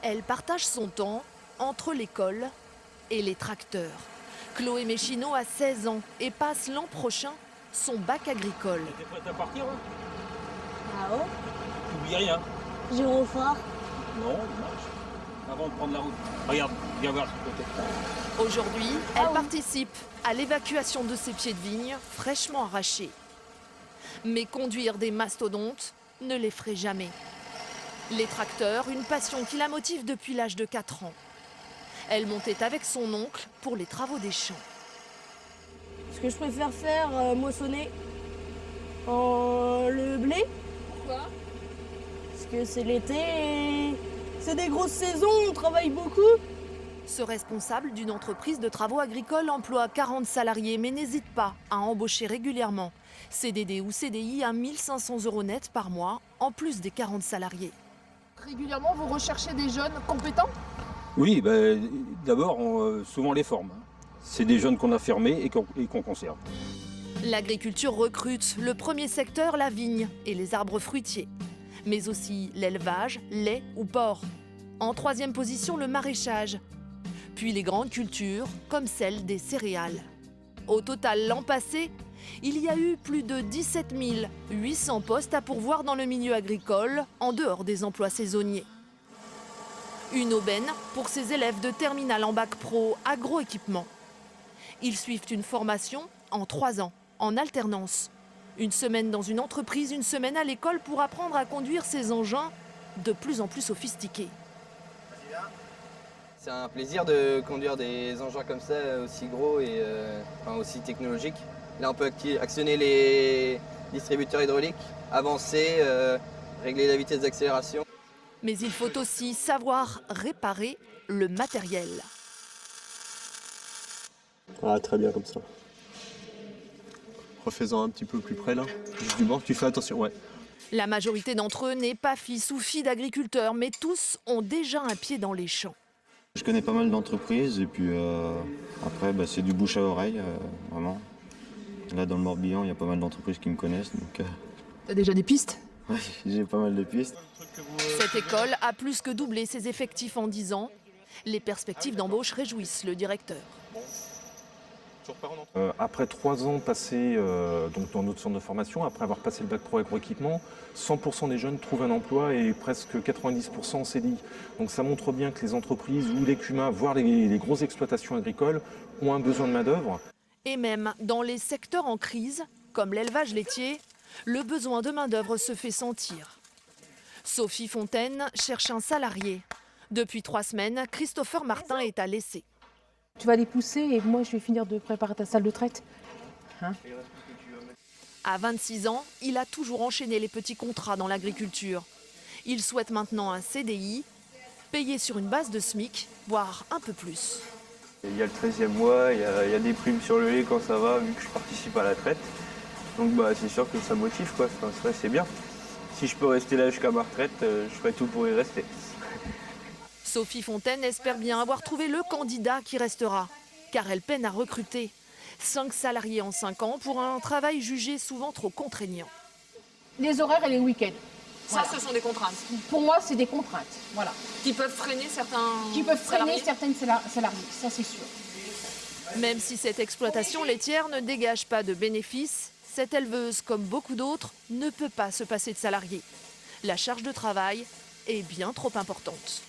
Elle partage son temps entre l'école et les tracteurs. Chloé Méchineau a 16 ans et passe l'an prochain son bac agricole. T'es prête à partir là? Ah ouais? T'oublies rien? Gyrophare. Non, marche. Avant de prendre la route. Regarde, viens voir ce côté. Aujourd'hui, elle participe à l'évacuation de ses pieds de vigne fraîchement arrachés. Mais conduire des mastodontes ne l'effraie jamais. Les tracteurs, une passion qui la motive depuis l'âge de 4 ans. Elle montait avec son oncle pour les travaux des champs. Ce que je préfère faire, moissonner le blé. Pourquoi? Parce que c'est l'été et c'est des grosses saisons, on travaille beaucoup. Ce responsable d'une entreprise de travaux agricoles emploie 40 salariés mais n'hésite pas à embaucher régulièrement. CDD ou CDI à 1 500 € net par mois, en plus des 40 salariés. Régulièrement, vous recherchez des jeunes compétents? Oui, d'abord, souvent les formes. C'est des jeunes qu'on a fermés et qu'on conserve. L'agriculture recrute, le premier secteur, la vigne et les arbres fruitiers. Mais aussi l'élevage, lait ou porc. En troisième position, le maraîchage. Puis les grandes cultures, comme celle des céréales. Au total, l'an passé, il y a eu plus de 17 800 postes à pourvoir dans le milieu agricole, en dehors des emplois saisonniers. Une aubaine pour ces élèves de terminale en bac pro agroéquipement. Ils suivent une formation en 3 ans, en alternance. Une semaine dans une entreprise, une semaine à l'école pour apprendre à conduire ces engins de plus en plus sophistiqués. C'est un plaisir de conduire des engins comme ça, aussi gros et aussi technologiques. Là, on peut actionner les distributeurs hydrauliques, avancer, régler la vitesse d'accélération. Mais il faut aussi savoir réparer le matériel. Ah, très bien comme ça. Refais-en un petit peu plus près là. Juste du bord, tu fais attention, ouais. La majorité d'entre eux n'est pas fils ou fille d'agriculteurs, mais tous ont déjà un pied dans les champs. Je connais pas mal d'entreprises et puis après c'est du bouche à oreille, vraiment. Là dans le Morbihan, il y a pas mal d'entreprises qui me connaissent. Donc, T'as déjà des pistes? ouais, j'ai pas mal de pistes. Cette école a plus que doublé ses effectifs en 10 ans. Les perspectives d'embauche réjouissent le directeur. Après 3 ans passés donc dans notre centre de formation, après avoir passé le bac pro agroéquipement, 100% des jeunes trouvent un emploi et presque 90% en CDI. Donc ça montre bien que les entreprises ou les CUMA, voire les grosses exploitations agricoles, ont un besoin de main-d'œuvre. Et même dans les secteurs en crise, comme l'élevage laitier, le besoin de main-d'œuvre se fait sentir. Sophie Fontaine cherche un salarié. Depuis 3 semaines, Christopher Martin est à l'essai. Tu vas les pousser et moi je vais finir de préparer ta salle de traite. À 26 ans, il a toujours enchaîné les petits contrats dans l'agriculture. Il souhaite maintenant un CDI, payé sur une base de SMIC, voire un peu plus. Il y a le 13e mois, il y a des primes sur le lait quand ça va, vu que je participe à la traite. Donc c'est sûr que ça motive, quoi. Enfin, c'est bien. Si je peux rester là jusqu'à ma retraite, je ferai tout pour y rester. Sophie Fontaine espère bien avoir trouvé le candidat qui restera, car elle peine à recruter. 5 salariés en 5 ans pour un travail jugé souvent trop contraignant. Les horaires et les week-ends. Ça, ce sont des contraintes. Pour moi, c'est des contraintes. Voilà. Qui peuvent freiner certains certaines salariés, ça c'est sûr. Même si cette exploitation laitière ne dégage pas de bénéfices, cette éleveuse, comme beaucoup d'autres, ne peut pas se passer de salariés. La charge de travail est bien trop importante.